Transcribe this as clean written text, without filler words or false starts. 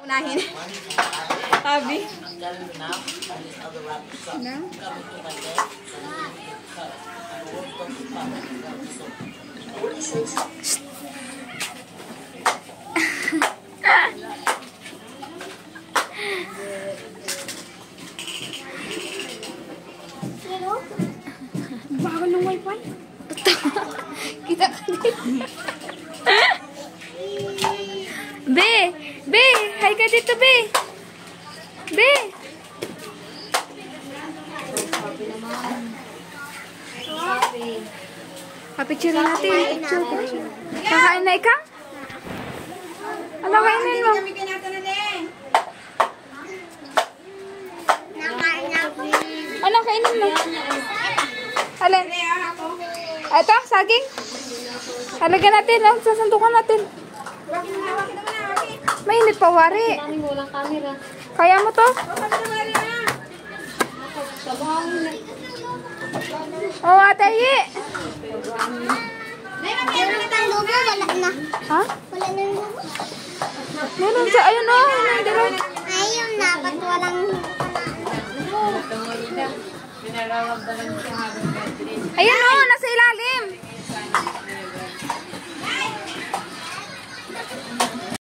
Unahin. Abi. No? Bago ng wifi. Kita ka dito. Be! Be! Hi ka dito, Be! Be! Picture natin. Picture. Kakain na ikaw? Ano kainin mo? Ano kainin mo? Alin? Ito, saging? Halagyan natin, oh. Sasandukan natin. Mainit pa, wari. Kaya mo to? Oh, Ate Ayi. Ha? Wala na yung lubo. Meron siya. Ayun, oh. Ayun na, ba't walang... Ayun, oh. Nasa ilalim.